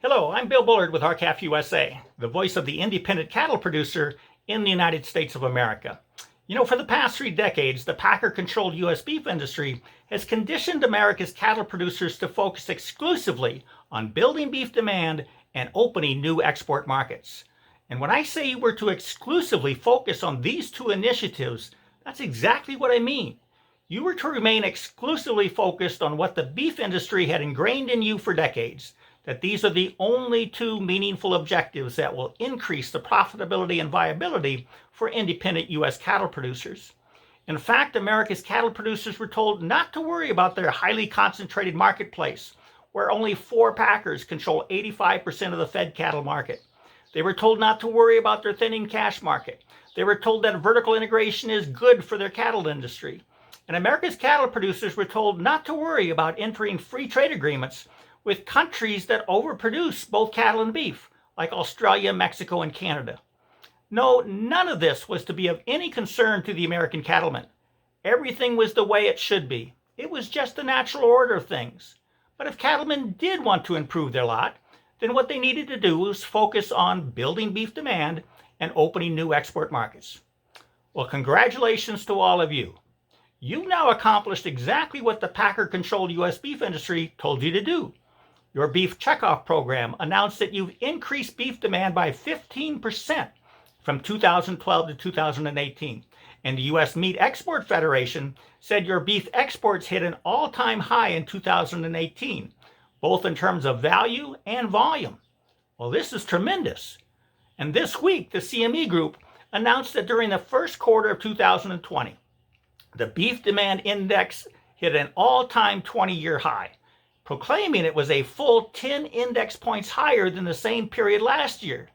Hello, I'm Bill Bullard with R-CALF USA, the voice of the independent cattle producer in the United States of America. You know, for the past 3 decades, the packer-controlled U.S. beef industry has conditioned America's cattle producers to focus exclusively on building beef demand and opening new export markets. And when I say we're to exclusively focus on these 2 initiatives, that's exactly what I mean. You were to remain exclusively focused on what the beef industry had ingrained in you for decades, that these are the only 2 meaningful objectives that will increase the profitability and viability for independent U.S. cattle producers. In fact, America's cattle producers were told not to worry about their highly concentrated marketplace, where only 4 packers control 85% of the fed cattle market. They were told not to worry about their thinning cash market. They were told that vertical integration is good for their cattle industry. And America's cattle producers were told not to worry about entering free trade agreements with countries that overproduce both cattle and beef, like Australia, Mexico, and Canada. No, none of this was to be of any concern to the American cattleman. Everything was the way it should be. It was just the natural order of things. But if cattlemen did want to improve their lot, then what they needed to do was focus on building beef demand and opening new export markets. Well, congratulations to all of you. You've now accomplished exactly what the packer-controlled U.S. beef industry told you to do. Your beef checkoff program announced that you've increased beef demand by 15% from 2012 to 2018. And the U.S. Meat Export Federation said your beef exports hit an all-time high in 2018, both in terms of value and volume. Well, this is tremendous. And this week, the CME Group announced that during the first quarter of 2020, the beef demand index hit an all-time 20-year high, proclaiming it was a full 10 index points higher than the same period last year.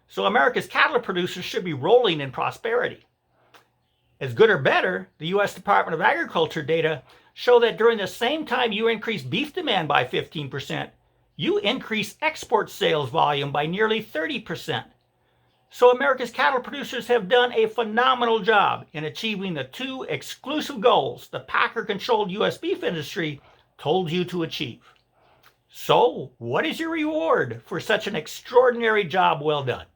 So America's cattle producers should be rolling in prosperity. As good or better, the U.S. Department of Agriculture data show that during the same time you increased beef demand by 15%, you increased export sales volume by nearly 30%. So America's cattle producers have done a phenomenal job in achieving the 2 exclusive goals the packer-controlled U.S. beef industry told you to achieve. So, what is your reward for such an extraordinary job well done?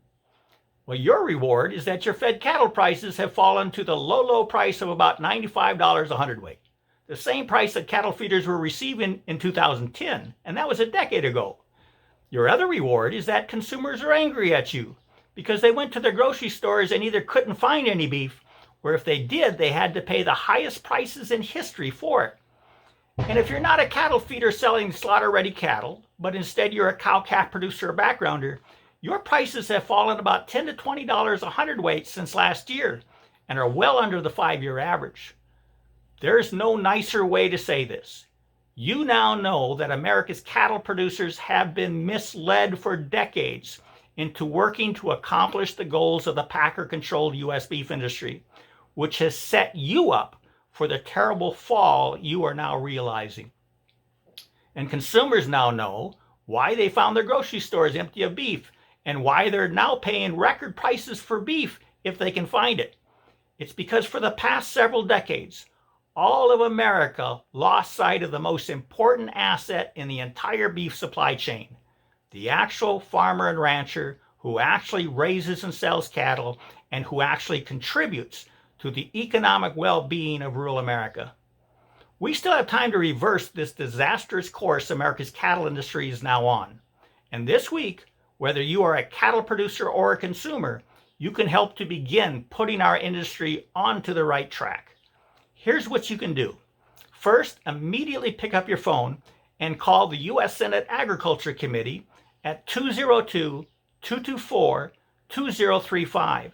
Well, your reward is that your fed cattle prices have fallen to the low price of about $95 a hundredweight, the same price that cattle feeders were receiving in 2010, and that was a decade ago. Your other reward is that consumers are angry at you because they went to their grocery stores and either couldn't find any beef, or if they did, they had to pay the highest prices in history for it. And if you're not a cattle feeder selling slaughter-ready cattle, but instead you're a cow-calf producer or backgrounder, your prices have fallen about $10 to $20 a hundredweight since last year and are well under the 5-year average. There's no nicer way to say this. You now know that America's cattle producers have been misled for decades into working to accomplish the goals of the packer-controlled U.S. beef industry, which has set you up for the terrible fall you are now realizing. And consumers now know why they found their grocery stores empty of beef and why they're now paying record prices for beef if they can find it. It's because for the past several decades, all of America lost sight of the most important asset in the entire beef supply chain, the actual farmer and rancher who actually raises and sells cattle and who actually contributes to the economic well-being of rural America. We still have time to reverse this disastrous course America's cattle industry is now on. And this week, whether you are a cattle producer or a consumer, you can help to begin putting our industry onto the right track. Here's what you can do. First, immediately pick up your phone and call the U.S. Senate Agriculture Committee at 202-224-2035.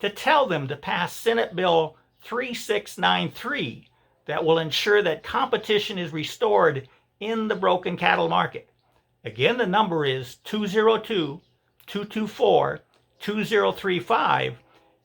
to tell them to pass Senate Bill 3693 that will ensure that competition is restored in the broken cattle market. Again, the number is 202-224-2035,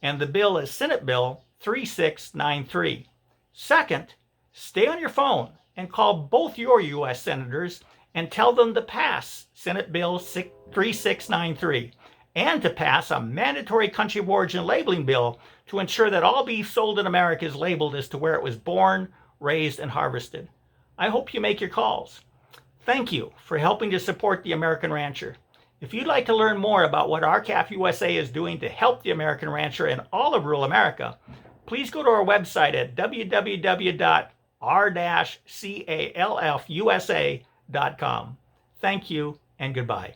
and the bill is Senate Bill 3693. Second, stay on your phone and call both your U.S. senators and tell them to pass Senate Bill 3693. And to pass a mandatory country of origin labeling bill to ensure that all beef sold in America is labeled as to where it was born, raised, and harvested. I hope you make your calls. Thank you for helping to support the American rancher. If you'd like to learn more about what R-CALF USA is doing to help the American rancher and all of rural America, please go to our website at www.r-calfusa.com. Thank you and goodbye.